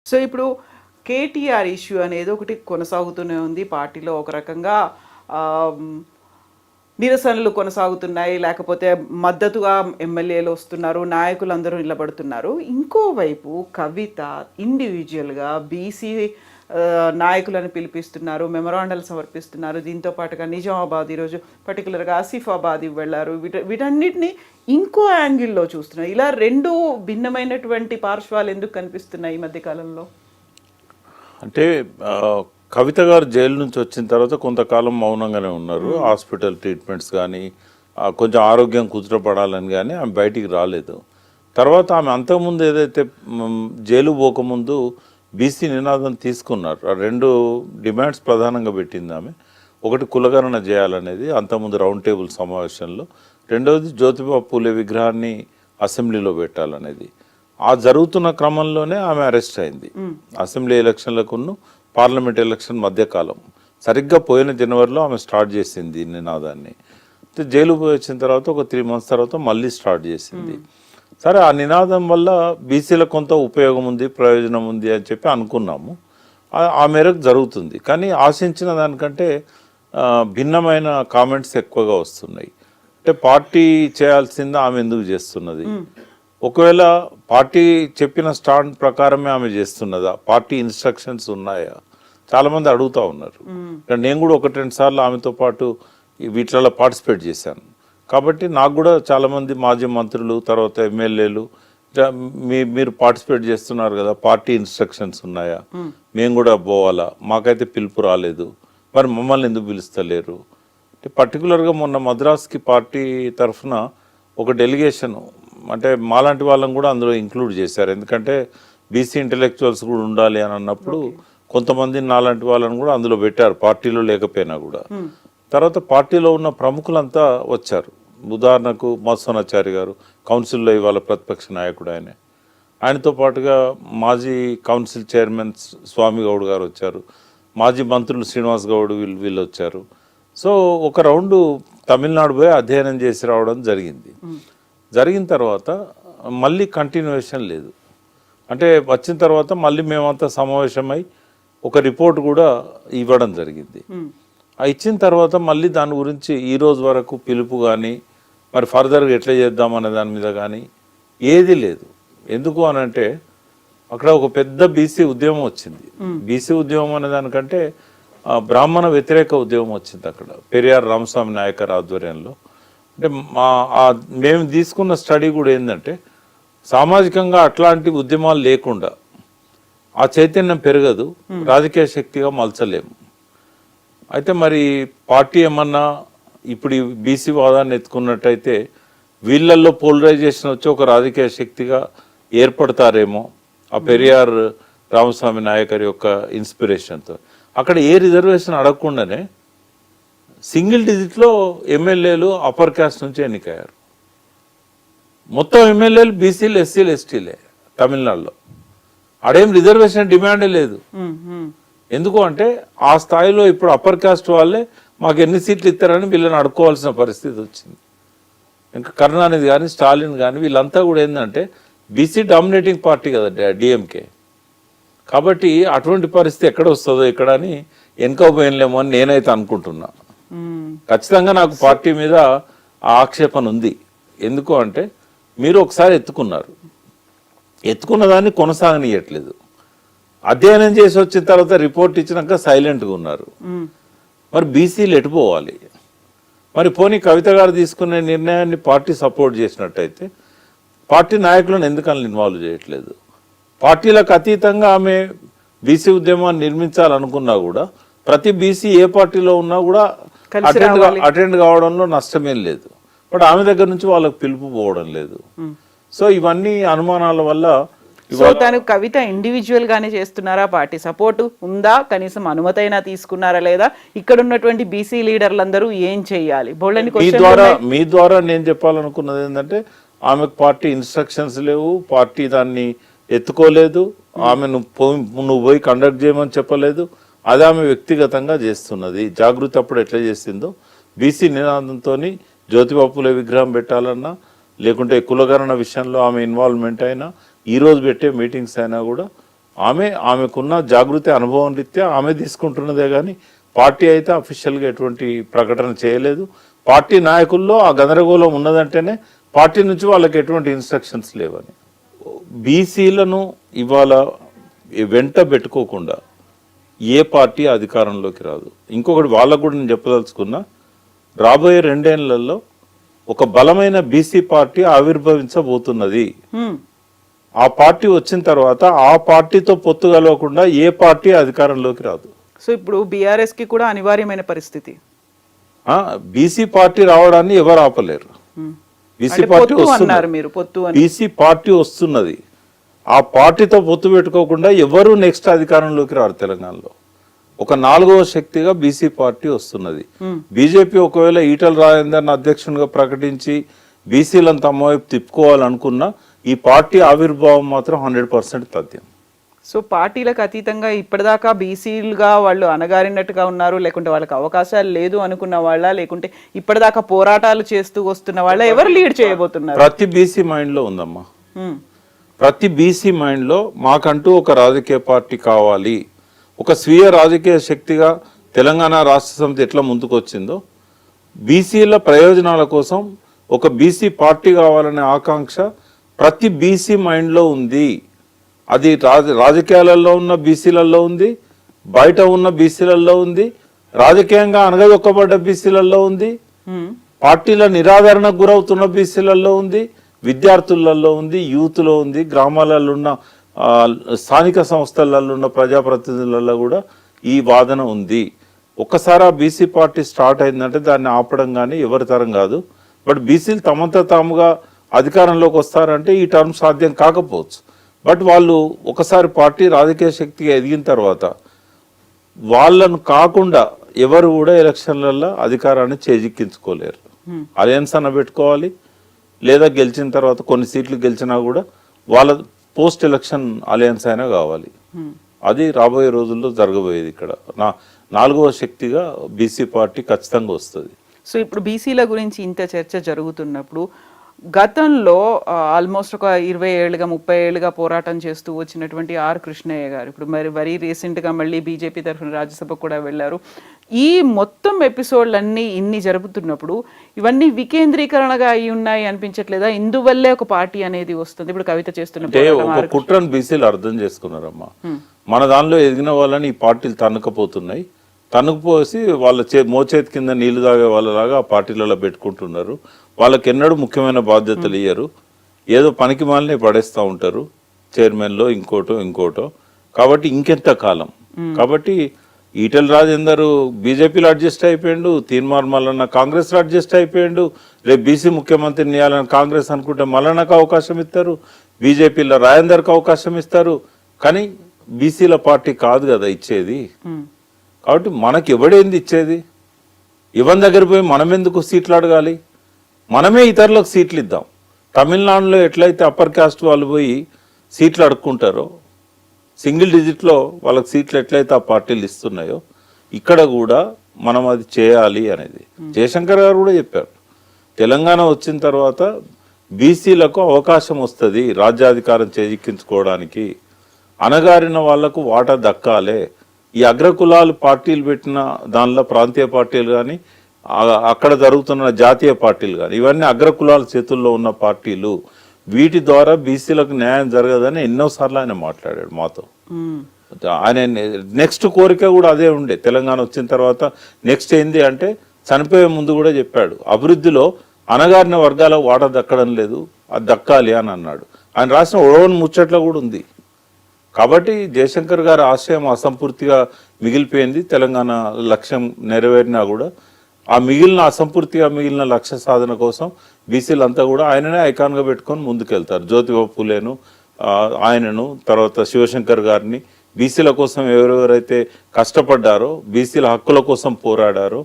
So ఇప్పుడు KTR issue అనేది ఒకటి కొనసాగుతూనే ఉంది. పార్టీలో ఒక రకంగా ఆహ్, నిరసనలు కొనసాగుతున్నాయి. లేకపోతే మద్దతుగా ఎమ్మెల్యేలు వస్తున్నారు. నాయకులందరూ నిలబడుతున్నారు. ఇంకోవైపు కవిత ఇండివిడ్యువల్‌గా బీసీ నాయకులను పిలిపిస్తున్నారు. మెమోరాండాలు సమర్పిస్తున్నారు. దీంతో పాటుగా నిజామాబాద్ ఈరోజు పర్టిక్యులర్‌గా ఆసిఫాబాద్ వెళ్ళారు. వీటన్నిటిని ఇంకో యాంగిల్‌లో చూస్తున్నారు. ఇలా 2 భిన్నమైనటువంటి పార్శ్వాలు ఎందుకు కనిపిస్తున్నాయి ఈ మధ్య కాలంలో? అంటే కవిత గారు జైలు నుంచి వచ్చిన తర్వాత కొంతకాలం మౌనంగానే ఉన్నారు. హాస్పిటల్ ట్రీట్మెంట్స్ కానీ కొంచెం ఆరోగ్యం కుదుటపడాలని కానీ ఆమె బయటికి రాలేదు. తర్వాత ఆమె అంతకుముందు ఏదైతే జైలు పోకముందు బీసీ నినాదం తీసుకున్నారు. ఆ 2 డిమాండ్స్ ప్రధానంగా పెట్టింది ఆమె. ఒకటి కులగణన చేయాలనేది అంతకుముందు రౌండ్ టేబుల్ సమావేశంలో, రెండవది జ్యోతిబా పూలే విగ్రహాన్ని అసెంబ్లీలో పెట్టాలనేది. ఆ జరుగుతున్న క్రమంలోనే ఆమె అరెస్ట్ అయింది. అసెంబ్లీ ఎలక్షన్లకును పార్లమెంట్ ఎలక్షన్ మధ్యకాలం సరిగ్గా పోయిన జనవరిలో ఆమె స్టార్ట్ చేసింది నినాదాన్ని. జైలు పోయి వచ్చిన తర్వాత ఒక 3 months తర్వాత మళ్ళీ స్టార్ట్ చేసింది. సరే, ఆ నినాదం వల్ల బీసీలకు కొంత ఉపయోగం ఉంది, ప్రయోజనం ఉంది అని చెప్పి అనుకున్నాము. ఆ మేరకు జరుగుతుంది. కానీ ఆశించిన దానికంటే భిన్నమైన కామెంట్స్ ఎక్కువగా వస్తున్నాయి. అంటే పార్టీ చేయాల్సింది ఆమె ఎందుకు చేస్తున్నది, ఒకవేళ పార్టీ చెప్పిన స్టాండ్ ప్రకారమే ఆమె చేస్తున్నదా, పార్టీ ఇన్స్ట్రక్షన్స్ ఉన్నాయా, చాలామంది అడుగుతూ ఉన్నారు. నేను కూడా 1-2 సార్లు ఆమెతో పాటు వీటిలలో పార్టిసిపేట్ చేశాను. కాబట్టి నాకు కూడా చాలామంది మాజీ మంత్రులు, తర్వాత ఎమ్మెల్యేలు, మీరు పార్టిసిపేట్ చేస్తున్నారు కదా, పార్టీ ఇన్స్ట్రక్షన్స్ ఉన్నాయా, మేము కూడా పోవాలా, మాకైతే పిలుపు రాలేదు, మరి మమ్మల్ని ఎందుకు పిలుస్తలేరు అంటే, పర్టికులర్గా మొన్న మద్రాస్కి పార్టీ తరఫున ఒక డెలిగేషన్, అంటే మాలాంటి వాళ్ళని కూడా అందులో ఇంక్లూడ్ చేశారు. ఎందుకంటే బీసీ ఇంటెలెక్చువల్స్ కూడా ఉండాలి అని అన్నప్పుడు కొంతమంది నాలాంటి వాళ్ళని కూడా అందులో పెట్టారు, పార్టీలో లేకపోయినా కూడా. తర్వాత పార్టీలో ఉన్న ప్రముఖులంతా వచ్చారు. ఉదాహరణకు మత్స్వనాచారి గారు కౌన్సిల్లో ఇవాళ ప్రతిపక్ష నాయకుడు, ఆయనతో పాటుగా మాజీ కౌన్సిల్ చైర్మన్ స్వామి గౌడ్ గారు వచ్చారు, మాజీ మంత్రులు శ్రీనివాస్ గౌడ్ వీళ్ళు వచ్చారు. సో ఒక రౌండ్ తమిళనాడు పోయి అధ్యయనం చేసి రావడం జరిగింది. జరిగిన తర్వాత మళ్ళీ కంటిన్యూషన్ లేదు. అంటే వచ్చిన తర్వాత మళ్ళీ మేమంతా సమావేశమై ఒక రిపోర్ట్ కూడా ఇవ్వడం జరిగింది. ఇచ్చిన తర్వాత మళ్ళీ దాని గురించి ఈ రోజు వరకు పిలుపు కానీ, మరి ఫర్దర్గా ఎట్లా చేద్దామనే దాని మీద కానీ ఏది లేదు. ఎందుకు అని అంటే అక్కడ ఒక పెద్ద బీసీ ఉద్యమం వచ్చింది. బీసీ ఉద్యమం అనే దానికంటే బ్రాహ్మణ వ్యతిరేక ఉద్యమం వచ్చింది అక్కడ, పెరియార్ రామస్వామి నాయకర్ ఆధ్వర్యంలో. అంటే మేము తీసుకున్న స్టడీ కూడా ఏంటంటే, సామాజికంగా అట్లాంటి ఉద్యమాలు లేకుండా ఆ చైతన్యం పెరగదు, రాజకీయ శక్తిగా మలచలేము. అయితే మరి పార్టీ ఏమన్నా ఇప్పుడు ఈ బీసీ వాదాన్ని ఎత్తుకున్నట్టయితే వీళ్ళల్లో పోలరైజేషన్ వచ్చి ఒక రాజకీయ శక్తిగా ఏర్పడతారేమో, ఆ పెరియార్ రామస్వామి నాయకర్ యొక్క ఇన్స్పిరేషన్తో. అక్కడ ఏ రిజర్వేషన్ అడగకుండానే సింగిల్ డిజిట్లో ఎమ్మెల్యేలు అప్పర్ క్యాస్ట్ నుంచి ఎన్నికయ్యారు. మొత్తం ఎమ్మెల్యేలు బీసీలు, ఎస్సీలు, ఎస్టీలే తమిళనాడులో. ఆడేం రిజర్వేషన్ డిమాండే లేదు. ఎందుకు అంటే ఆ స్థాయిలో ఇప్పుడు అప్పర్ క్యాస్ట్ వాళ్ళే మాకు ఎన్ని సీట్లు ఇస్తారని వీళ్ళని అడుక్కోవాల్సిన పరిస్థితి వచ్చింది. ఇంకా కరుణానిధి కానీ, స్టాలిన్ కానీ వీళ్ళంతా కూడా ఏంటంటే బీసీ డామినేటింగ్ పార్టీ కదా డిఎంకే. కాబట్టి అటువంటి పరిస్థితి ఎక్కడ వస్తుందో ఇక్కడ అని వెనుకపోయినలేమో అని నేనైతే అనుకుంటున్నా. ఖచ్చితంగా నాకు పార్టీ మీద ఆక్షేపణ ఉంది. ఎందుకు అంటే మీరు ఒకసారి ఎత్తుకున్న దాన్ని కొనసాగనీయట్లేదు. అధ్యయనం చేసి వచ్చిన తర్వాత రిపోర్ట్ ఇచ్చినాక సైలెంట్గా ఉన్నారు. మరి బీసీలు ఎటుపోవాలి? మరి పోనీ కవిత గారు తీసుకునే నిర్ణయాన్ని పార్టీ సపోర్ట్ చేసినట్టయితే పార్టీ నాయకులను ఎందుకని ఇన్వాల్వ్ చేయట్లేదు? పార్టీలకు అతీతంగా ఆమె బీసీ ఉద్యమాన్ని నిర్మించాలనుకున్నా కూడా ప్రతి బీసీ ఏ పార్టీలో ఉన్నా కూడా అటెండ్ కావడంలో నష్టమేం లేదు. బట్ ఆమె దగ్గర నుంచి వాళ్ళకి పిలుపు పోవడం లేదు. సో ఇవన్నీ అనుమానాల వల్ల. సో తను కవిత ఇండివిజువల్ గానే చేస్తున్నారా, పార్టీ సపోర్ట్ ఉందా, కనీసం అనుమతి అయినా తీసుకున్నారా లేదా, ఇక్కడ ఉన్నటువంటి బీసీ లీడర్లందరూ ఏం చెయ్యాలి? మీ ద్వారా నేను చెప్పాలనుకున్నది ఏంటంటే, ఆమెకు పార్టీ ఇన్స్ట్రక్షన్స్ లేవు, పార్టీ దాన్ని ఎత్తుకోలేదు, ఆమె నువ్వు పోయి కండక్ట్ చేయమని చెప్పలేదు. అది ఆమె వ్యక్తిగతంగా చేస్తున్నది. జాగృతి అప్పుడు ఎట్లా చేసిందో బీసీ నినాదంతో జ్యోతిబా పూలే విగ్రహం పెట్టాలన్నా, లేకుంటే కులగణన విషయంలో ఆమె ఇన్వాల్వ్మెంట్ అయినా, ఈరోజు పెట్టే మీటింగ్స్ అయినా కూడా ఆమెకున్న జాగృతి అనుభవం రీత్యా ఆమె తీసుకుంటున్నదే కానీ పార్టీ అయితే అఫీషియల్గా ఎటువంటి ప్రకటన చేయలేదు. పార్టీ నాయకుల్లో ఆ గందరగోళం ఉన్నదంటేనే పార్టీ నుంచి వాళ్ళకి ఎటువంటి ఇన్స్ట్రక్షన్స్ లేవని. బీసీలను ఇవాళ వెంట పెట్టుకోకుండా ఏ పార్టీ అధికారంలోకి రాదు. ఇంకొకటి వాళ్ళకు కూడా నేను చెప్పదలుచుకున్నా, రాబోయే 2 ఏళ్లలో ఒక బలమైన బీసీ పార్టీ ఆవిర్భవించబోతున్నది. ఆ పార్టీ వచ్చిన తర్వాత ఆ పార్టీతో పొత్తు కలవకుండా ఏ పార్టీ అధికారంలోకి రాదు. సో ఇప్పుడు బీఆర్ఎస్ కి కూడా అనివార్యమైన పరిస్థితి. బీసీ పార్టీ రావడాన్ని ఎవరు ఆపలేరు. బీసీ పార్టీ వస్తున్నది, బీసీ పార్టీ వస్తున్నది. ఆ పార్టీతో పొత్తు పెట్టుకోకుండా ఎవరు నెక్స్ట్ అధికారంలోకి రారు. తెలంగాణలో ఒక 4వ శక్తిగా బీసీ పార్టీ వస్తున్నది. బీజేపీ ఒకవేళ ఈటల రాజేందర్ని అధ్యక్షునిగా ప్రకటించి బీసీలను తమ వైపు తిప్పుకోవాలనుకున్నా ఈ పార్టీ ఆవిర్భావం మాత్రం 100% తథ్యం. సో పార్టీలకు అతీతంగా ఇప్పటిదాకా బీసీలుగా వాళ్ళు అణగారినట్టుగా ఉన్నారు, లేకుంటే వాళ్ళకి అవకాశాలు లేదు అనుకున్న వాళ్ళ, లేకుంటే ఇప్పటిదాకా పోరాటాలు చేస్తూ వస్తున్న వాళ్ళ, ఎవరు లీడ్ చేయబోతున్నారు? ప్రతి బీసీ మైండ్ లో ఉందమ్మా. ప్రతి బీసీ మైండ్ లో మాకంటూ ఒక రాజకీయ పార్టీ కావాలి, ఒక స్వీయ రాజకీయ శక్తిగా తెలంగాణ రాష్ట్ర సమితి ఎట్లా ముందుకు వచ్చిందో బీసీల ప్రయోజనాల కోసం ఒక బీసీ పార్టీ కావాలనే ఆకాంక్ష ప్రతి బీసీ మైండ్లో ఉంది. అది రాజకీయాలలో ఉన్న బీసీలలో ఉంది, బయట ఉన్న బీసీలలో ఉంది, రాజకీయంగా అనగదొక్కబడ్డ బీసీలలో ఉంది, పార్టీల నిరాదరణకు గురవుతున్న బీసీలలో ఉంది, విద్యార్థులలో ఉంది, యూత్లో ఉంది, గ్రామాలలో ఉన్న స్థానిక సంస్థలలో ఉన్న ప్రజాప్రతినిధులలో కూడా ఈ వాదన ఉంది. ఒక్కసారి ఆ బీసీ పార్టీ స్టార్ట్ అయిందంటే దాన్ని ఆపడం కానీ ఎవరి తరం కాదు. బట్ బీసీలు తమంతా తాముగా అధికారంలోకి వస్తారంటే ఈ టర్మ్ సాధ్యం కాకపోవచ్చు. బట్ వాళ్ళు ఒకసారి పార్టీ రాజకీయ శక్తిగా ఎదిగిన తర్వాత వాళ్ళను కాకుండా ఎవరు కూడా ఎలక్షన్లలో అధికారాన్ని చేజిక్కించుకోలేరు. అలయన్స్ అన్న పెట్టుకోవాలి, లేదా గెలిచిన తర్వాత కొన్ని సీట్లు గెలిచినా కూడా వాళ్ళ పోస్ట్ ఎలక్షన్ అలయన్స్ అయినా కావాలి. అది రాబోయే రోజుల్లో జరగబోయేది. ఇక్కడ 4వ శక్తిగా బీసీ పార్టీ ఖచ్చితంగా వస్తుంది. సో ఇప్పుడు బీసీల గురించి ఇంత చర్చ జరుగుతున్నప్పుడు గతంలో ఆల్మోస్ట్ ఒక 20 ఏళ్ళుగా 30 ఏళ్ళుగా పోరాటం చేస్తూ వచ్చినటువంటి ఆర్ కృష్ణయ్య గారు ఇప్పుడు వెరీ రీసెంట్గా మళ్ళీ బీజేపీ తరఫున రాజ్యసభకు కూడా వెళ్ళారు. ఈ మొత్తం ఎపిసోడ్లన్నీ ఇన్ని జరుగుతున్నప్పుడు ఇవన్నీ వికేంద్రీకరణగా అయి ఉన్నాయి అనిపించట్లేదా? ఇందువల్లే ఒక పార్టీ అనేది వస్తుంది. ఇప్పుడు కవిత చేస్తున్న కుట్రను బీసీలు అర్థం చేసుకున్నారమ్మా. మన దానిలో ఎదిగిన వాళ్ళని ఈ పార్టీలు తన్నుకపోతున్నాయి, తన్నుకుపోసి వాళ్ళ మోచేతి కింద నీళ్లు తాగే వాళ్ళలాగా ఆ పార్టీలలో పెట్టుకుంటున్నారు. వాళ్ళకి ఎన్నడూ ముఖ్యమైన బాధ్యతలు ఇయ్యరు, ఏదో పనికి మాలినే పడేస్తూ ఉంటారు, చైర్మన్లో ఇంకోటో. కాబట్టి ఇంకెంత కాలం. కాబట్టి ఈటెల రాజేందర్ బీజేపీలో అడ్జస్ట్ అయిపోయాడు, తీన్మార్ మల్లన్న కాంగ్రెస్లో అడ్జస్ట్ అయిపోయాడు. రేపు బీసీ ముఖ్యమంత్రిని ఇవ్వాలని కాంగ్రెస్ అనుకుంటే మల్లన్నకు అవకాశం ఇస్తారు, బీజేపీలో రాజేందర్కి అవకాశం ఇస్తారు. కానీ బీసీల పార్టీ కాదు కదా ఇచ్చేది. కాబట్టి మనకి ఎవడేంది ఇచ్చేది? ఇవన్ దగ్గర పోయి మనం ఎందుకు సీట్లు అడగాలి? మనమే ఇతరులకు సీట్లు ఇద్దాం. తమిళనాడులో ఎట్లయితే అప్పర్ కాస్ట్ వాళ్ళు పోయి సీట్లు అడుక్కుంటారో, సింగిల్ డిజిట్లో వాళ్ళకి సీట్లు ఎట్లయితే ఆ పార్టీలు ఇస్తున్నాయో ఇక్కడ కూడా మనం అది చేయాలి అనేది జయశంకర్ గారు కూడా చెప్పారు. తెలంగాణ వచ్చిన తర్వాత బీసీలకు అవకాశం వస్తుంది రాజ్యాధికారం చేజిక్కించుకోవడానికి, అణగారిన వాళ్లకు వాటా దక్కాలే. ఈ అగ్రకులాలు పార్టీలు పెట్టిన దానిలో ప్రాంతీయ పార్టీలు కానీ అక్కడ జరుగుతున్న జాతీయ పార్టీలు కానీ ఇవన్నీ అగ్రకులాల చేతుల్లో ఉన్న పార్టీలు. వీటి ద్వారా బీసీలకు న్యాయం జరగదని ఎన్నోసార్లు ఆయన మాట్లాడాడు మాతో. ఆయన నెక్స్ట్ కోరిక కూడా అదే ఉండే. తెలంగాణ వచ్చిన తర్వాత నెక్స్ట్ ఏంది అంటే చనిపోయే ముందు కూడా చెప్పాడు, అభివృద్ధిలో అణగారిన వర్గాలకు వాటా దక్కడం లేదు, అది దక్కాలి అని అన్నాడు. ఆయన రాసిన ఒడవని ముచ్చట్లో కూడా ఉంది. కాబట్టి జయశంకర్ గారి ఆశయం అసంపూర్తిగా మిగిలిపోయింది. తెలంగాణ లక్ష్యం నెరవేరినా కూడా ఆ అసంపూర్తిగా మిగిలిన లక్ష్య సాధన కోసం బీసీలంతా కూడా ఆయననే ఐకాన్గా పెట్టుకొని ముందుకెళ్తారు. జ్యోతిబా ఫూలేను, ఆయనను, తర్వాత శివశంకర్ గారిని, బీసీల కోసం ఎవరెవరైతే కష్టపడ్డారో, బీసీల హక్కుల కోసం పోరాడారో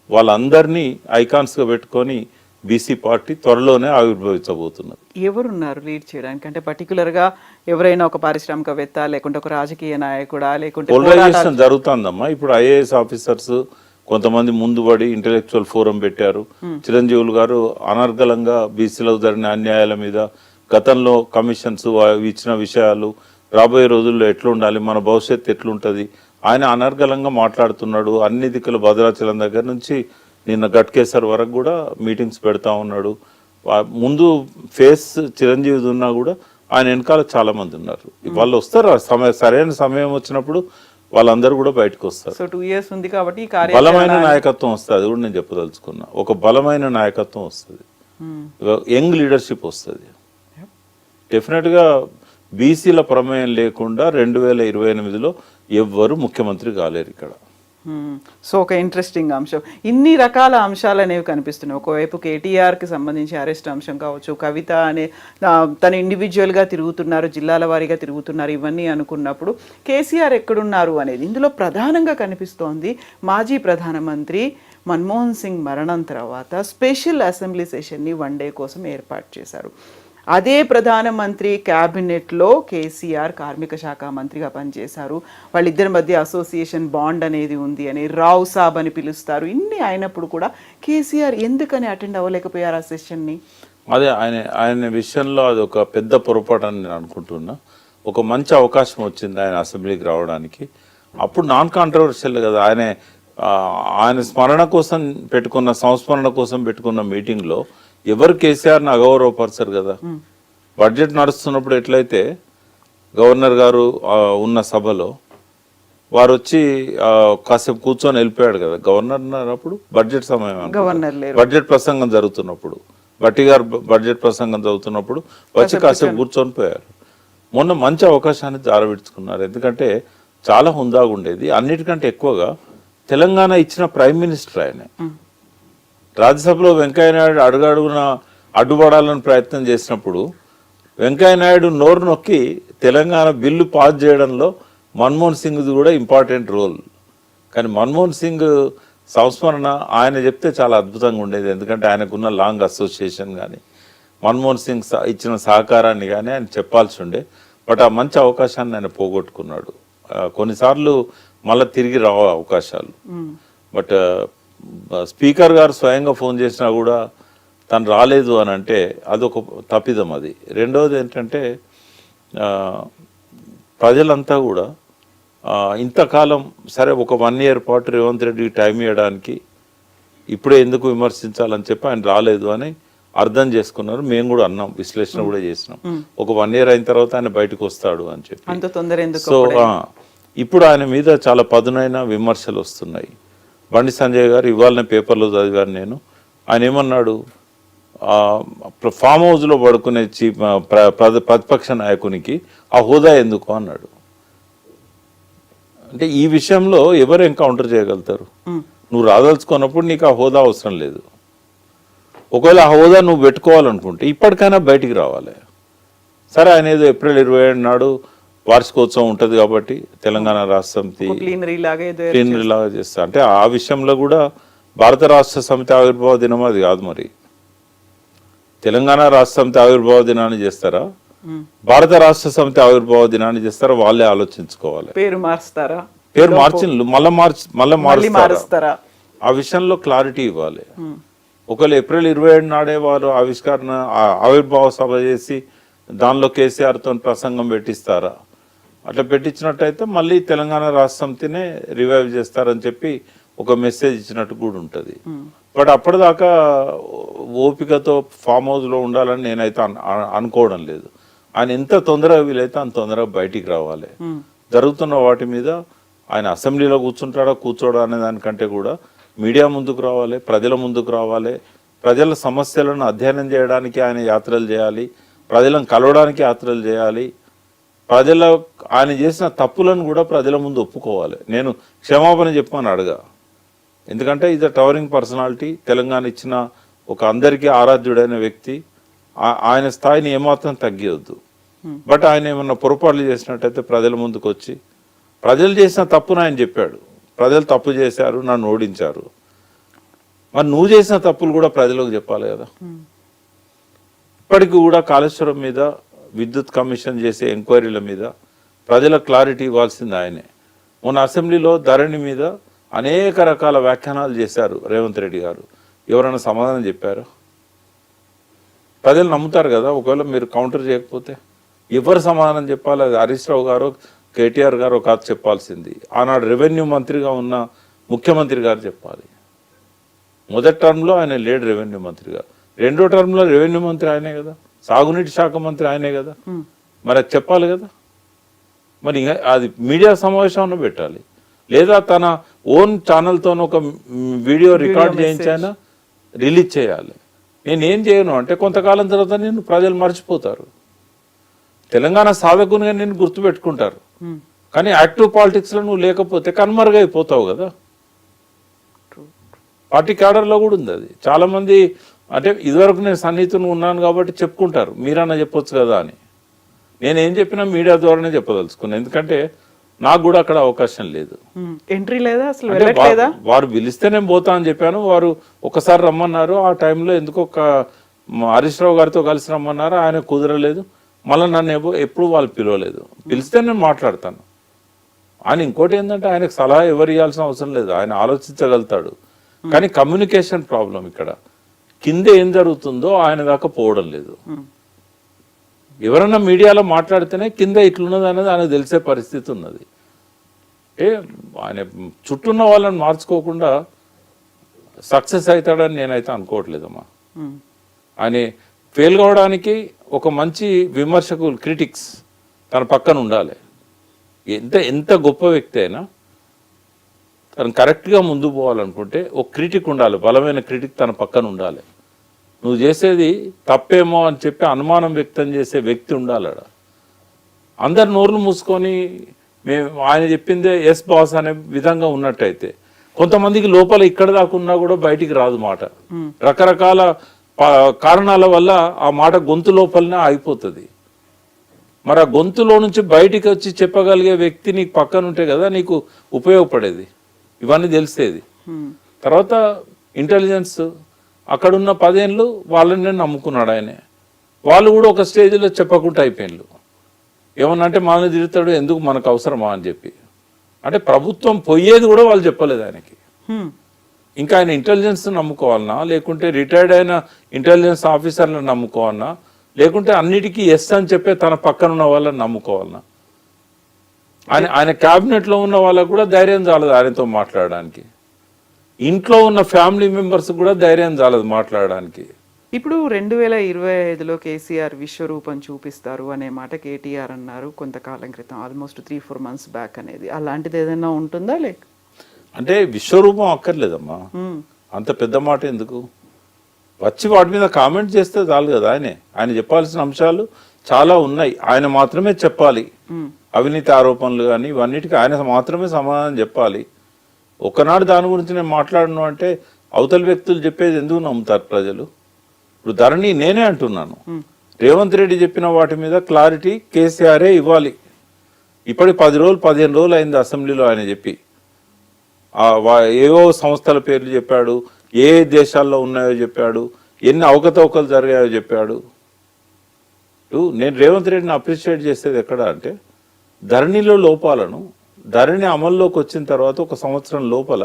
వాళ్ళందరినీ ఐకాన్స్గా పెట్టుకొని బీసీ పార్టీ త్వరలోనే ఆవిర్భవించబోతున్నది. ఎవరున్నారు లీడ్ చేయడానికి? అంటే పర్టికులర్గా ఎవరైనా ఒక పారిశ్రామికవేత్త, లేకుంటే ఒక రాజకీయ నాయకుడా, లేకుంటే పోలరైజేషన్ జరుగుతుందమ్మా. ఇప్పుడు ఐఏఎస్ ఆఫీసర్స్ కొంతమంది ముందుబడి ఇంటెలెక్చువల్ ఫోరం పెట్టారు. చిరంజీవులు గారు అనర్గళంగా బీసీలకు జరిగిన అన్యాయాల మీద, గతంలో కమిషన్స్ ఇచ్చిన విషయాలు, రాబోయే రోజుల్లో ఎట్లుండాలి, మన భవిష్యత్తు ఎట్లుంటుంది, ఆయన అనర్గళంగా మాట్లాడుతున్నాడు. అన్ని దిక్కులు భద్రాచలం దగ్గర నుంచి నిన్న గట్కేసర్ వరకు కూడా మీటింగ్స్ పెడతా ఉన్నాడు. ముందు ఫేస్ చిరంజీవి ఉన్నా కూడా ఆయన వెనకాల చాలా మంది ఉన్నారు. వాళ్ళు వస్తారు, సరైన సమయం వచ్చినప్పుడు వాళ్ళందరూ కూడా బయటకు వస్తారు. సో 2 years ఉంది కాబట్టి బలమైన నాయకత్వం వస్తుంది. అది కూడా నేను చెప్పదలుచుకున్నా. ఒక బలమైన నాయకత్వం వస్తుంది, యంగ్ లీడర్షిప్ వస్తుంది. డెఫినెట్గా బీసీల ప్రమేయం లేకుండా 2028లో ఎవ్వరు ముఖ్యమంత్రి కాలేరు ఇక్కడ. సో ఒక ఇంట్రెస్టింగ్ అంశం. ఇన్ని రకాల అంశాలు అనేవి కనిపిస్తున్నాయి. ఒకవైపు కేటీఆర్కి సంబంధించి అరెస్ట్ అంశం కావచ్చు, కవిత అనే తను ఇండివిజువల్గా తిరుగుతున్నారు, జిల్లాల వారీగా తిరుగుతున్నారు, ఇవన్నీ అనుకున్నప్పుడు కేసీఆర్ ఎక్కడున్నారు అనేది ఇందులో ప్రధానంగా కనిపిస్తోంది. మాజీ ప్రధానమంత్రి మన్మోహన్ సింగ్ మరణం తర్వాత స్పెషల్ అసెంబ్లీ సెషన్ని 1 day కోసం ఏర్పాటు చేశారు. అదే ప్రధానమంత్రి క్యాబినెట్లో కేసీఆర్ కార్మిక శాఖ మంత్రిగా పనిచేశారు. వాళ్ళిద్దరి మధ్య అసోసియేషన్ బాండ్ అనేది ఉంది అని రావు సాబ్ అని పిలుస్తారు. ఇన్ని అయినప్పుడు కూడా కేసీఆర్ ఎందుకని అటెండ్ అవ్వలేకపోయారు ఆ సెషన్ని? అదే ఆయన విషయంలో అది ఒక పెద్ద పొరపాటు అని నేను అనుకుంటున్నా. ఒక మంచి అవకాశం వచ్చింది ఆయన అసెంబ్లీకి రావడానికి. అప్పుడు నాన్ కాంట్రవర్షియల్ కదా. ఆయన స్మరణ కోసం పెట్టుకున్న, సంస్మరణ కోసం పెట్టుకున్న మీటింగ్లో ఎవరు కేసీఆర్ని అగౌరవపరచరు కదా. బడ్జెట్ నడుస్తున్నప్పుడు ఎట్లయితే గవర్నర్ గారు ఉన్న సభలో వారు వచ్చి కాసేపు కూర్చొని వెళ్ళిపోయాడు కదా గవర్నర్. అప్పుడు బడ్జెట్ సమయం, బడ్జెట్ ప్రసంగం జరుగుతున్నప్పుడు, బట్టి గారు బడ్జెట్ ప్రసంగం చదువుతున్నప్పుడు వచ్చి కాసేపు కూర్చొని పోయారు. మొన్న మంచి అవకాశాన్ని జారవిడ్చుకున్నారు. ఎందుకంటే చాలా హుందాగా ఉండేది. అన్నిటికంటే ఎక్కువగా తెలంగాణ ఇచ్చిన ప్రైమ్ మినిస్టర్ ఆయనే. రాజ్యసభలో వెంకయ్యనాయుడు అడుగడుగున అడ్డుపడాలని ప్రయత్నం చేసినప్పుడు వెంకయ్యనాయుడు నోరు నొక్కి తెలంగాణ బిల్లు పాస్ చేయడంలో మన్మోహన్ సింగ్ది కూడా ఇంపార్టెంట్ రోల్. కానీ మన్మోహన్ సింగ్ సంస్మరణ ఆయన చెప్తే చాలా అద్భుతంగా ఉండేది. ఎందుకంటే ఆయనకున్న లాంగ్ అసోసియేషన్ కానీ మన్మోహన్ సింగ్ ఇచ్చిన సహకారాన్ని కానీ ఆయన చెప్పాల్సి ఉండే. బట్ ఆ మంచి అవకాశాన్ని ఆయన పోగొట్టుకున్నాడు. కొన్నిసార్లు మళ్ళీ తిరిగి రావు అవకాశాలు. బట్ స్పీకర్ గారు స్వయంగా ఫోన్ చేసినా కూడా తను రాలేదు అని అంటే అదొక తప్పిదం. అది రెండవది ఏంటంటే ప్రజలంతా కూడా ఇంతకాలం సరే ఒక 1 year పాటు రేవంత్ రెడ్డికి టైం ఇవ్వడానికి ఇప్పుడే ఎందుకు విమర్శించాలని చెప్పి ఆయన రాలేదు అని అర్థం చేసుకున్నారు. మేము కూడా అన్నాం, విశ్లేషణ కూడా చేసినాం. ఒక 1 year అయిన తర్వాత ఆయన బయటకు వస్తాడు అని చెప్పి. సో ఇప్పుడు ఆయన మీద చాలా పదునైన విమర్శలు వస్తున్నాయి. బండి సంజయ్ గారు ఇవాళనే పేపర్లో చదివాను నేను. ఆయన ఏమన్నాడు, ఫామ్ హౌస్లో పడుకునే ప్రతిపక్ష నాయకునికి ఆ హోదా ఎందుకు అన్నాడు. అంటే ఈ విషయంలో ఎవరు ఎన్కౌంటర్ చేయగలుగుతారు? నువ్వు రాదలుచుకున్నప్పుడు నీకు ఆ హోదా అవసరం లేదు. ఒకవేళ ఆ హోదా నువ్వు పెట్టుకోవాలనుకుంటే ఇప్పటికైనా బయటికి రావాలి. సరే, ఆయన ఏదో April 27 నాడు వార్షికోత్సవం ఉంటుంది కాబట్టి తెలంగాణ రాష్ట్ర సమితి ప్లీనరీ లాగా చేస్తా అంటే ఆ విషయంలో కూడా భారత రాష్ట్ర సమితి ఆవిర్భావ దినం అది కాదు. మరి తెలంగాణ రాష్ట్ర సమితి ఆవిర్భావ దినాన్ని చేస్తారా, భారత రాష్ట్ర సమితి ఆవిర్భావ దినాన్ని చేస్తారా? వాళ్ళే ఆలోచించుకోవాలి. పేరు మారుస్తారా, పేరు మళ్ళీ మారుస్తారా? ఆ విషయంలో క్లారిటీ ఇవ్వాలి. ఒకవేళ April 27 నాడే వారు ఆవిర్భావ సభ చేసి దానిలో కేసీఆర్తో ప్రసంగం పెట్టిస్తారా? అట్లా పెట్టించినట్టయితే మళ్ళీ తెలంగాణ రాష్ట్ర సమితినే రివైవ్ చేస్తారని చెప్పి ఒక మెసేజ్ ఇచ్చినట్టు కూడా ఉంటుంది. బట్ అప్పటిదాకా ఓపికతో ఫామ్ హౌస్లో ఉండాలని నేనైతే అనుకోవడం లేదు. ఆయన ఎంత తొందరగా వీలైతే అంత తొందరగా బయటికి రావాలి. జరుగుతున్న వాటి మీద ఆయన అసెంబ్లీలో కూర్చోడా అనే దానికంటే కూడా మీడియా ముందుకు రావాలి, ప్రజల ముందుకు రావాలి. ప్రజల సమస్యలను అధ్యయనం చేయడానికి ఆయన యాత్రలు చేయాలి, ప్రజలను కలవడానికి యాత్రలు చేయాలి. ఆయన చేసిన తప్పులను కూడా ప్రజల ముందు ఒప్పుకోవాలి. నేను క్షమాపణ చెప్పమని అడగా. ఎందుకంటే ఇది టవరింగ్ పర్సనాలిటీ, తెలంగాణ ఇచ్చిన ఒక అందరికీ ఆరాధ్యుడైన వ్యక్తి. ఆయన స్థాయిని ఏమాత్రం తగ్గియొద్దు. బట్ ఆయన ఏమన్నా పొరపాట్లు చేసినట్టయితే ప్రజల ముందుకు వచ్చి ప్రజలు చేసిన తప్పును ఆయన చెప్పాడు. ప్రజలు తప్పు చేశారు, నన్ను ఓడించారు. మరి నువ్వు చేసిన తప్పులు కూడా ప్రజలకు చెప్పాలి కదా. ఇప్పటికి కూడా కాళేశ్వరం మీద, విద్యుత్ కమిషన్ చేసే ఎంక్వైరీల మీద ప్రజలకు క్లారిటీ ఇవ్వాల్సింది ఆయనే. మొన్న అసెంబ్లీలో ధరణి మీద అనేక రకాల వ్యాఖ్యానాలు చేశారు రేవంత్ రెడ్డి గారు. ఎవరైనా సమాధానం చెప్పారు? ప్రజలు నమ్ముతారు కదా ఒకవేళ మీరు కౌంటర్ చేయకపోతే. ఎవరు సమాధానం చెప్పాలి? అది హరీష్ రావు గారు, కేటీఆర్ గారు కాదు చెప్పాల్సింది. ఆనాడు రెవెన్యూ మంత్రిగా ఉన్న ముఖ్యమంత్రి గారు చెప్పాలి. మొదటి టర్మ్లో ఆయన లేడు రెవెన్యూ మంత్రిగా, రెండో టర్మ్లో రెవెన్యూ మంత్రి ఆయనే కదా, సాగునీటి శాఖ మంత్రి ఆయనే కదా, మరి అది చెప్పాలి కదా. మరి అది మీడియా సమావేశంలో పెట్టాలి, లేదా తన ఓన్ ఛానల్తో ఒక వీడియో రికార్డ్ చేయించైనా రిలీజ్ చేయాలి. నేనేం చేయను అంటే కొంతకాలం తర్వాత నేను ప్రజలు మర్చిపోతారు, తెలంగాణ సాధకునిగా నేను గుర్తుపెట్టుకుంటారు. కానీ యాక్టివ్ పాలిటిక్స్లో నువ్వు లేకపోతే కనుమరుగైపోతావు కదా. పార్టీ క్యాడర్లో కూడా ఉంది అది. చాలామంది అంటే ఇదివరకు నేను సన్నిహితుని ఉన్నాను కాబట్టి చెప్పుకుంటారు, మీరన్నా చెప్పొచ్చు కదా అని. నేనేం చెప్పినా మీడియా ద్వారానే చెప్పదలుచుకున్నాను, ఎందుకంటే నాకు కూడా అక్కడ అవకాశం లేదు. ఎంట్రీ లేదా అసలు వెళ్ళట్లేదా? వారు పిలిస్తే నేను పోతా అని చెప్పాను. వారు ఒకసారి రమ్మన్నారు, ఆ టైంలో ఎందుకో హరీష్ రావు గారితో కలిసి రమ్మన్నారు, ఆయన కుదరలేదు. మళ్ళీ నన్ను ఎప్పుడు వాళ్ళు పిలవలేదు. పిలిస్తే నేను మాట్లాడతాను. ఆయన ఇంకోటి ఏంటంటే ఆయనకు సలహా ఎవరు ఇవ్వాల్సిన అవసరం లేదు, ఆయన ఆలోచించగలుగుతాడు. కానీ కమ్యూనికేషన్ ప్రాబ్లం ఇక్కడ, కింద ఏం జరుగుతుందో ఆయన దాకా పోవడం లేదు. ఎవరన్నా మీడియాలో మాట్లాడితేనే కింద ఇట్లున్నది అనేది ఆయనకు తెలిసే పరిస్థితి ఉన్నది. ఆయన చుట్టూ ఉన్న వాళ్ళని మార్చుకోకుండా సక్సెస్ అవుతాడని నేనైతే అనుకోవట్లేదమ్మా. ఆయన ఫెయిల్ కావడానికి ఒక మంచి విమర్శకులు, క్రిటిక్స్ తన పక్కన ఉండాలి. ఎంత గొప్ప వ్యక్తి అయినా తను కరెక్ట్గా ముందు పోవాలనుకుంటే ఒక క్రిటిక్ ఉండాలి, బలమైన క్రిటిక్ తన పక్కన ఉండాలి. నువ్వు చేసేది తప్పేమో అని చెప్పి అనుమానం వ్యక్తం చేసే వ్యక్తి ఉండాలి. అందరు నోర్లు మూసుకొని ఆయన చెప్పిందే ఎస్ బాస్ అనే విధంగా ఉన్నట్టయితే కొంతమందికి లోపల ఇక్కడ దాకా ఉన్నా కూడా బయటికి రాదు మాట. రకరకాల కారణాల వల్ల ఆ మాట గొంతు లోపలనే ఆగిపోతుంది. మరి ఆ గొంతులో నుంచి బయటికి వచ్చి చెప్పగలిగే వ్యక్తి నీకు పక్కన ఉంటే కదా నీకు ఉపయోగపడేది, ఇవన్నీ తెలిసేది. తర్వాత ఇంటెలిజెన్స్ అక్కడున్న 10 ఏళ్ళు వాళ్ళని నమ్ముకున్నాడు ఆయన. వాళ్ళు కూడా ఒక స్టేజ్లో చెప్పకుండా అయిపోయినారు. ఏమన్నా అంటే మనల్ని తిరుగుతాడు, ఎందుకు మనకు అవసరమా అని చెప్పి. అంటే ప్రభుత్వం పోయేది కూడా వాళ్ళు చెప్పలేదు ఆయనకి. ఇంకా ఆయన ఇంటెలిజెన్స్ నమ్ముకోవాలన్నా, లేకుంటే రిటైర్డ్ అయిన ఇంటెలిజెన్స్ ఆఫీసర్లను నమ్ముకోవాలన్నా, లేకుంటే అన్నిటికీ ఎస్ అని చెప్పే తన పక్కన ఉన్న వాళ్ళని నమ్ముకోవాలన్నా. ఆయన క్యాబినెట్లో ఉన్న వాళ్ళకు కూడా ధైర్యం చాలదు ఆయనతో మాట్లాడడానికి. ఇంట్లో ఉన్న ఫ్యామిలీ మెంబర్స్ కూడా ధైర్యం చాలదు మాట్లాడడానికి. ఇప్పుడు 2025లో కేసీఆర్ విశ్వరూపం చూపిస్తారు అనే మాట కేటీఆర్ అన్నారు కొంతకాలం క్రితం, ఆల్మోస్ట్ 3-4 months బ్యాక్ అనేది. అలాంటిది ఏదైనా ఉంటుందా? లేక అంటే విశ్వరూపం అక్కర్లేదమ్మా, అంత పెద్ద మాట ఎందుకు? వచ్చి వాటి మీద కామెంట్ చేస్తే చాలు కదా. ఆయన చెప్పాల్సిన అంశాలు చాలా ఉన్నాయి, ఆయన మాత్రమే చెప్పాలి. అవినీతి ఆరోపణలు కానీ ఇవన్నిటికీ ఆయన మాత్రమే సమాధానం చెప్పాలి. ఒకనాడు దాని గురించి నేను మాట్లాడను అంటే అవతల వ్యక్తులు చెప్పేది ఎందుకు నమ్ముతారు ప్రజలు? ఇప్పుడు ధరణి నేనే అంటున్నాను, రేవంత్ రెడ్డి చెప్పిన వాటి మీద క్లారిటీ కేసీఆరే ఇవ్వాలి. ఇప్పటికి 10 రోజులు 15 రోజులు అయింది అసెంబ్లీలో ఆయన చెప్పి. ఏవో సంస్థల పేర్లు చెప్పాడు, ఏ దేశాల్లో ఉన్నాయో చెప్పాడు, ఎన్ని అవకతవకలు జరిగాయో చెప్పాడు. నేను రేవంత్ రెడ్డిని అప్రిషియేట్ చేసేది ఎక్కడ అంటే ధరణిలో లోపాలను, ధరణి అమల్లోకి వచ్చిన తర్వాత 1 సంవత్సరం లోపల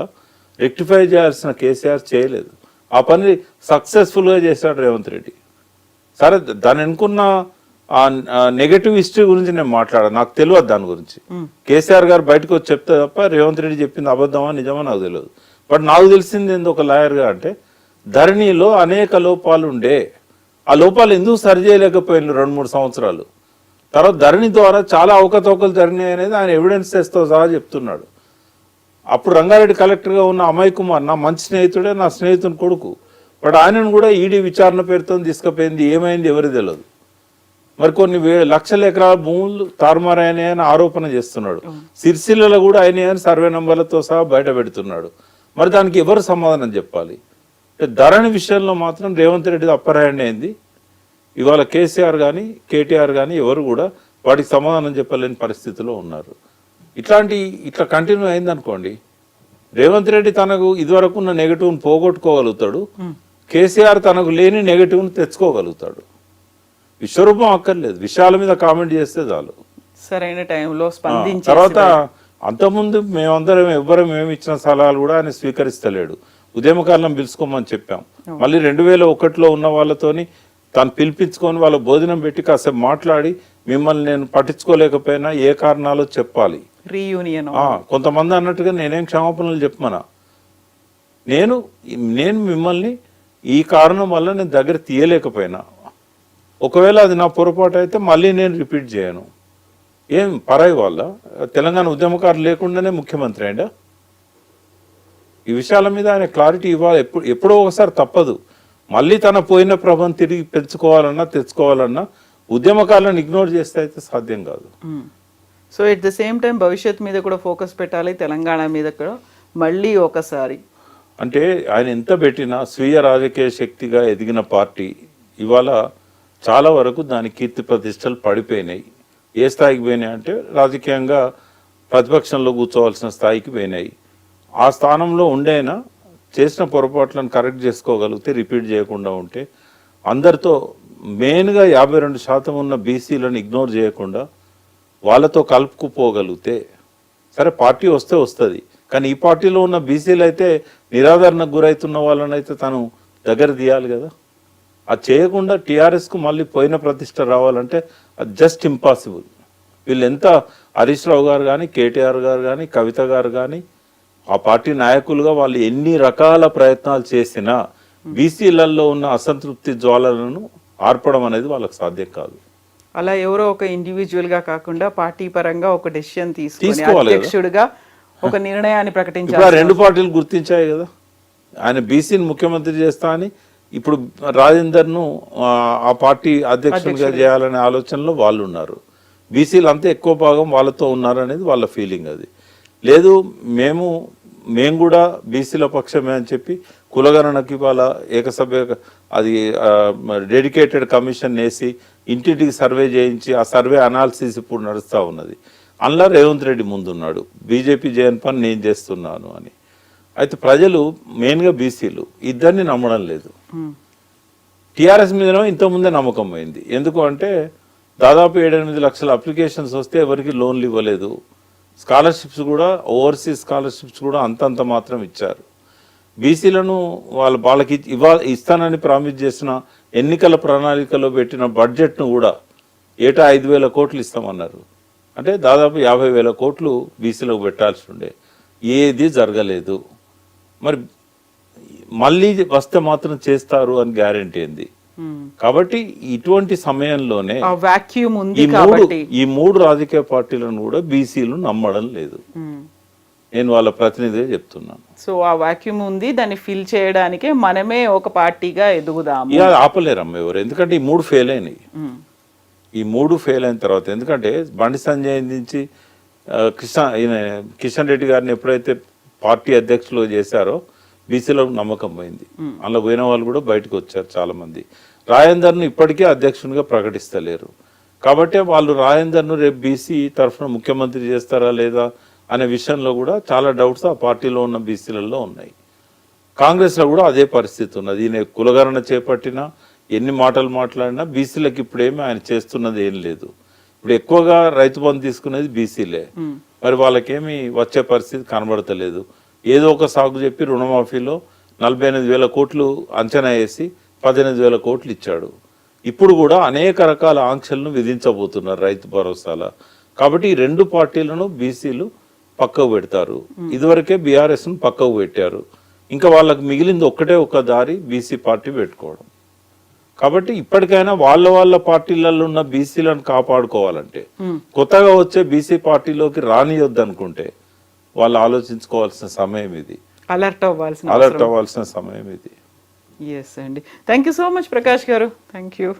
రెక్టిఫై చేయాల్సిన కేసీఆర్ చేయలేదు. ఆ పని సక్సెస్ఫుల్గా చేశాడు రేవంత్ రెడ్డి. సరే, దాని అనుకున్న నెగటివ్ హిస్టరీ గురించి నేను మాట్లాడాను, నాకు తెలియదు దాని గురించి. కేసీఆర్ గారు బయటకు వచ్చి చెప్తే తప్ప రేవంత్ రెడ్డి చెప్పింది అబద్ధమా నిజమా నాకు తెలియదు. బట్ నాకు తెలిసింది ఏంది ఒక లాయర్గా అంటే ధరణిలో అనేక లోపాలు ఉండే, ఆ లోపాలు ఎందుకు సరిచేయలేకపోయిన 2-3 సంవత్సరాలు. తర్వాత ధరణి ద్వారా చాలా అవకతవకలు జరిగినాయి అనేది ఆయన ఎవిడెన్సెస్తో సహా చెప్తున్నాడు. అప్పుడు రంగారెడ్డి కలెక్టర్గా ఉన్న అమయ్ కుమార్ నా మంచి స్నేహితుడే, నా స్నేహితుని కొడుకు. బట్ ఆయనను కూడా ఈడీ విచారణ పేరుతో తీసుకుపోయింది, ఏమైంది ఎవరు తెలియదు. మరి కొన్ని లక్షల ఎకరాల భూములు తారుమారాయని ఆరోపణ చేస్తున్నాడు. సిరిసిల్లలో కూడా ఆయన సర్వే నంబర్లతో సహా బయట పెడుతున్నాడు. మరి దానికి ఎవరు సమాధానం చెప్పాలి? ధరణి విషయంలో మాత్రం రేవంత్ రెడ్డి అప్పర్ హ్యాండ్ అయింది. ఇవాళ కేసీఆర్ కానీ కేటీఆర్ కానీ ఎవరు కూడా వాటికి సమాధానం చెప్పలేని పరిస్థితిలో ఉన్నారు. ఇట్లా కంటిన్యూ అయిందనుకోండి, రేవంత్ రెడ్డి తనకు ఇదివరకు ఉన్న నెగటివ్ని పోగొట్టుకోగలుగుతాడు, కేసీఆర్ తనకు లేని నెగటివ్ని తెచ్చుకోగలుగుతాడు. విశ్వరూపం అక్కర్లేదు, విషయాల మీద కామెంట్ చేస్తే చాలు. సరైన టైంలో స్పందించి తర్వాత అంతకుముందు మేమందరం ఎవ్వరం ఏమి ఇచ్చిన సలహాలు కూడా ఆయన స్వీకరిస్తలేడు. ఉద్యమకాలం పిలుచుకోమని చెప్పాం, మళ్ళీ 2001లో ఉన్న వాళ్ళతోని తను పిలిపించుకొని వాళ్ళ భోజనం పెట్టి కాసేపు మాట్లాడి మిమ్మల్ని నేను పట్టించుకోలేకపోయినా ఏ కారణాలో చెప్పాలి. రీయూనియన్ కొంతమంది అన్నట్టుగా నేనేం క్షమాపణలు చెప్పమనా, నేను మిమ్మల్ని ఈ కారణం వల్ల నేను దగ్గర తీయలేకపోయినా, ఒకవేళ అది నా పొరపాటు అయితే మళ్ళీ నేను రిపీట్ చేయను. ఏం పరాయి వాళ్ళ తెలంగాణ ఉద్యమకారులు లేకుండానే ముఖ్యమంత్రి అయినా? ఈ విషయాల మీద ఆయన క్లారిటీ ఇవ్వాలి. ఎప్పుడో ఒకసారి తప్పదు. మళ్ళీ తన పోయిన ప్రభం తిరిగి పెంచుకోవాలన్నా తెచ్చుకోవాలన్నా ఉద్యమకారులను ఇగ్నోర్ చేస్తే అయితే సాధ్యం కాదు. So at the same time భవిష్యత్ మీద కూడా ఫోకస్ పెట్టాలి, తెలంగాణ మీద కూడా మళ్ళీ ఒకసారి. అంటే ఆయన ఎంత పెట్టినా స్వీయ రాజకీయ శక్తిగా ఎదిగిన పార్టీ ఇవాళ చాలా వరకు దాని కీర్తి ప్రతిష్టలు పడిపోయినాయి. ఏ స్థాయికి పోయినాయి అంటే రాజకీయంగా ప్రతిపక్షంలో కూర్చోవలసిన స్థాయికి పోయినాయి. ఆ స్థానంలో ఉండేనా చేసిన పొరపాట్లను కరెక్ట్ చేసుకోగలిగితే, రిపీట్ చేయకుండా ఉంటే, అందరితో మెయిన్గా 52% ఉన్న బీసీలను ఇగ్నోర్ చేయకుండా వాళ్ళతో కలుపుకుపోగలిగితే, సరే పార్టీ వస్తే వస్తుంది, కానీ ఈ పార్టీలో ఉన్న బీసీలు అయితే నిరాదరణకు గురవుతున్న వాళ్ళని అయితే తను దగ్గర తీయాలి కదా. అది చేయకుండా టీఆర్ఎస్కు మళ్ళీ పోయిన ప్రతిష్ట రావాలంటే అది జస్ట్ ఇంపాసిబుల్. వీళ్ళు ఎంత హరీష్ రావు గారు కానీ, కేటీఆర్ గారు కానీ, కవిత గారు కానీ, ఆ పార్టీ నాయకులుగా వాళ్ళు ఎన్ని రకాల ప్రయత్నాలు చేసినా బీసీలలో ఉన్న అసంతృప్తి జ్వాలలను ఆర్పడం అనేది వాళ్ళకి సాధ్యం కాదు. అలా ఎవరో ఒక ఇండివిజువల్ గా కాకుండా పార్టీ పరంగా ఒక డెసిషన్ తీసుకోవాలి. అధ్యక్షుడిగా ఒక నిర్ణయాన్ని ప్రకటించాలి. ఇప్పుడు 2 పార్టీలు గుర్తించాయి కదా, ఆయన బీసీని ముఖ్యమంత్రి చేస్తా అని. ఇప్పుడు రాజేందర్ను ఆ పార్టీ అధ్యక్షుడిగా చేయాలనే ఆలోచనలో వాళ్ళు ఉన్నారు. బీసీలు అంతా ఎక్కువ భాగం వాళ్ళతో ఉన్నారు అనేది వాళ్ళ ఫీలింగ్. అది లేదు, మేము కూడా బీసీల పక్షమే అని చెప్పి కులగణనకి వాళ్ళ ఏకసభ్య అది డెడికేటెడ్ కమిషన్ వేసి ఇంటింటికి సర్వే చేయించి ఆ సర్వే అనాలిసిస్ ఇప్పుడు నడుస్తూ ఉన్నది. అందులో రేవంత్ రెడ్డి ముందున్నాడు, బీజేపీ చేయని పని నేను చేస్తున్నాను అని. అయితే ప్రజలు మెయిన్గా బీసీలు ఇద్దరిని నమ్మడం లేదు. టీఆర్ఎస్ మీద ఇంతకుముందే నమ్మకం పోయింది. ఎందుకు అంటే దాదాపు 7-8 లక్షల అప్లికేషన్స్ వస్తే ఎవరికి లోన్లు ఇవ్వలేదు. స్కాలర్షిప్స్ కూడా, ఓవర్సీస్ స్కాలర్షిప్స్ కూడా అంతంత మాత్రం ఇచ్చారు. బీసీలను వాళ్ళకి ఇస్తానని ప్రామిస్ చేసిన ఎన్నికల ప్రణాళికలో పెట్టిన బడ్జెట్ను కూడా ఏటా 5,000 కోట్లు ఇస్తామన్నారు. అంటే దాదాపు 50,000 కోట్లు బీసీలకు పెట్టాల్సి ఉండే, ఏది జరగలేదు. మరి మళ్ళీ వస్తే మాత్రం చేస్తారు అని గ్యారెంటీ ఏంది? కాబట్టి ఇటువంటి సమయంలోనే ఈ 3 రాజకీయ పార్టీలను కూడా బీసీలు నమ్మడం లేదు. నేను వాళ్ళ ప్రతినిధిగా చెప్తున్నాను. సో ఆ వాక్యూమ్ ఉంది, దాన్ని ఫిల్ చేయడానికే మనమే ఒక పార్టీగా ఎదుగుదాం. ఇక ఆపలేరమ్మ ఎవరు, ఎందుకంటే ఈ 3 ఫెయిల్ అయినాయి. ఈ 3 ఫెయిల్ అయిన తర్వాత, ఎందుకంటే బండి సంజయ్ నుంచి కిషన్ రెడ్డి గారిని ఎప్పుడైతే పార్టీ అధ్యక్షులు చేశారో బీసీలకు నమ్మకం పోయింది. అలా పోయిన వాళ్ళు కూడా బయటకు వచ్చారు చాలా మంది. రాజేందర్ను ఇప్పటికే అధ్యక్షునిగా ప్రకటిస్తలేరు. కాబట్టి వాళ్ళు రాజేందర్ను రేపు బీసీ తరఫున ముఖ్యమంత్రి చేస్తారా లేదా అనే విషయంలో కూడా చాలా డౌట్స్ ఆ పార్టీలో ఉన్న బీసీలలో ఉన్నాయి. కాంగ్రెస్లో కూడా అదే పరిస్థితి ఉన్నది. ఈయన కులగణన చేపట్టినా, ఎన్ని మాటలు మాట్లాడినా బీసీలకు ఇప్పుడేమీ ఆయన చేస్తున్నది ఏం లేదు. ఇప్పుడు ఎక్కువగా రైతు బంధు తీసుకునేది బీసీలే. మరి వాళ్ళకేమీ వచ్చే పరిస్థితి కనబడతలేదు. ఏదో ఒక సాగు చెప్పి రుణమాఫీలో 48,000 కోట్లు అంచనా వేసి 18,000 కోట్లు ఇచ్చాడు. ఇప్పుడు కూడా అనేక రకాల ఆంక్షలను విధించబోతున్నారు రైతు భరోసాల. కాబట్టి ఈ 2 పార్టీలను బీసీలు పక్కకు పెడతారు. ఇదివరకే బీఆర్ఎస్ను పక్కకు పెట్టారు. ఇంకా వాళ్ళకి మిగిలింది ఒక దారి, బీసీ పార్టీ పెట్టుకోవడం. కాబట్టి ఇప్పటికైనా వాళ్ళ పార్టీలలో ఉన్న బీసీలను కాపాడుకోవాలంటే, కొత్తగా వచ్చే బీసీ పార్టీలోకి రానియొద్దు అనుకుంటే వాళ్ళు ఆలోచించుకోవాల్సిన సమయం ఇది. అలర్ట్ అవ్వాల్సిన సమయం ఇది. ఎస్ అండి. Thank you so much Prakash గారు. Thank you.